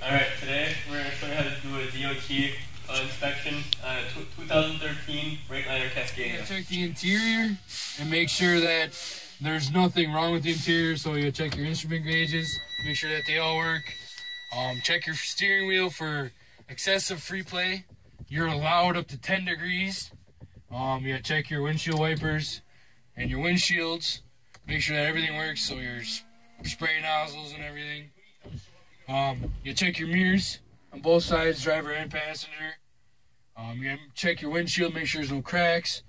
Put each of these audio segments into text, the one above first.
Alright, today we're going to show you how to do a D0T inspection on a 2013 Freightliner Cascadia. You check the interior and make sure that there's nothing wrong with the interior. So you check your instrument gauges, make sure that they all work. Check your steering wheel for excessive free play. You're allowed up to 10 degrees. You check your windshield wipers and your windshields. Make sure that everything works, so your spray nozzles and everything. You check your mirrors on both sides, driver and passenger. You check your windshield, make sure there's no cracks.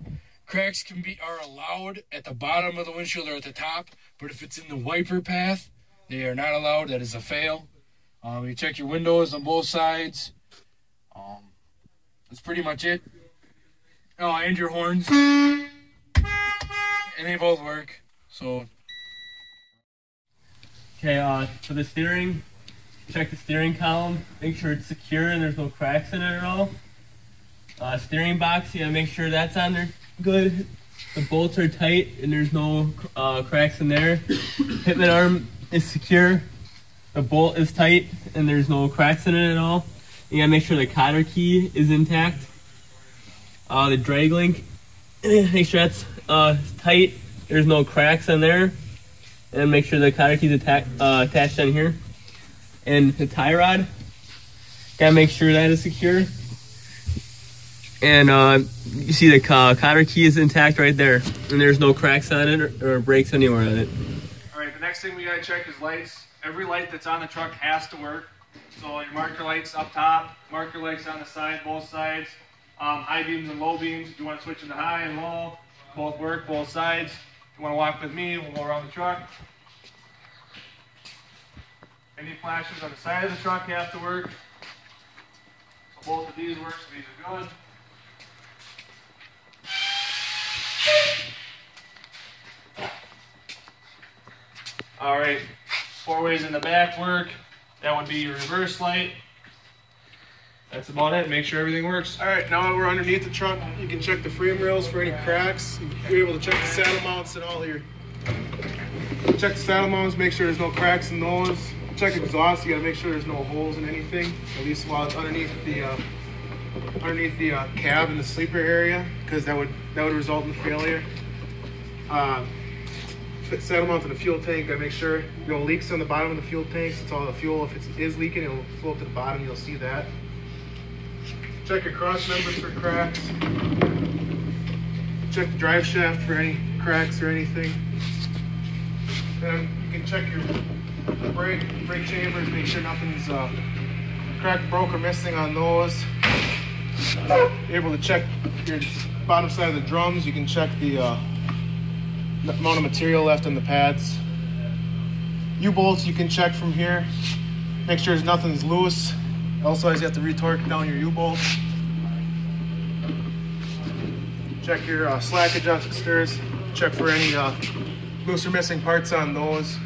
Cracks are allowed at the bottom of the windshield or at the top, but if it's in the wiper path, they are not allowed. That is a fail. You check your windows on both sides. That's pretty much it. Oh, and your horns. And they both work. So. Okay, for the steering, check the steering column. Make sure it's secure and there's no cracks in it at all. Steering box, you gotta make sure that's on there good. The bolts are tight and there's no cracks in there. Hitman arm is secure. The bolt is tight and there's no cracks in it at all. You gotta make sure the cotter key is intact. The drag link, make sure that's tight. There's no cracks in there. And make sure the cotter key is attached on here. And the tie rod, gotta make sure that is secure. And you see the cotter key is intact right there. And there's no cracks on it or breaks anywhere on it. Alright, the next thing we gotta check is lights. Every light that's on the truck has to work. So your marker lights up top, marker lights on the side, both sides. High beams and low beams. If you want to switch into high and low, both work, both sides. If you want to walk with me, we'll go around the truck. Any flashes on the side of the truck have to work. So both of these work, so these are good. Alright, four ways in the back work. That would be your reverse light. That's about it. Make sure everything works. Alright, now that we're underneath the truck, you can check the frame rails for any cracks. You're able to check the saddle mounts and all here. Check the saddle mounts, make sure there's no cracks in those. Check exhaust, you gotta make sure there's no holes in anything, at least while it's underneath the cab and the sleeper area, because that would result in failure. Saddle mount to the fuel tank, gotta make sure no leaks on the bottom of the fuel tanks. It's all the fuel. If it is leaking, it'll flow up to the bottom, you'll see that. Check your cross members for cracks. Check the drive shaft for any cracks or anything. Then you can check your brake chambers, make sure nothing's cracked, broke, or missing on those. You're able to check your bottom side of the drums. You can check the amount of material left on the pads. U-bolts you can check from here. Make sure nothing's loose. Also, you have to retorque down your U-bolts. Check your slack adjusters. Check for any loose or missing parts on those.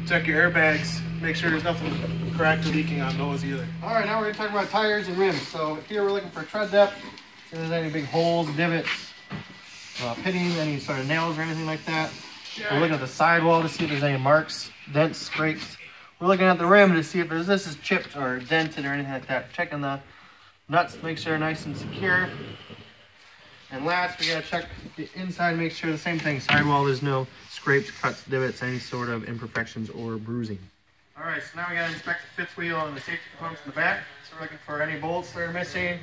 Check your airbags. Make sure there's nothing cracked or leaking on those either. Alright, now we're going to talk about tires and rims. So here we're looking for tread depth. If there's any big holes, divots, pitting, any sort of nails or anything like that. We're looking at the sidewall to see if there's any marks, dents, scrapes. We're looking at the rim to see if this is chipped or dented or anything like that. Checking the nuts to make sure they're nice and secure. And last, we gotta check the inside, make sure the same thing. Sidewall, there's no scrapes, cuts, divots, any sort of imperfections or bruising. Alright, so now we gotta inspect the fifth wheel and the safety components in the back. So we're looking for any bolts that are missing,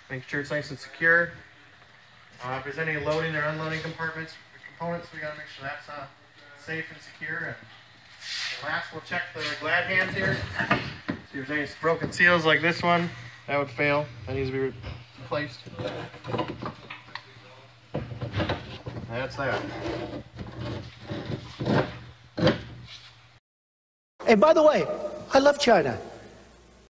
make sure it's nice and secure. If there's any loading or unloading components, we gotta make sure that's safe and secure. And last, we'll check the glad hands here. See if there's any broken seals like this one. That would fail. That needs to be replaced. That's that. And by the way, I love China.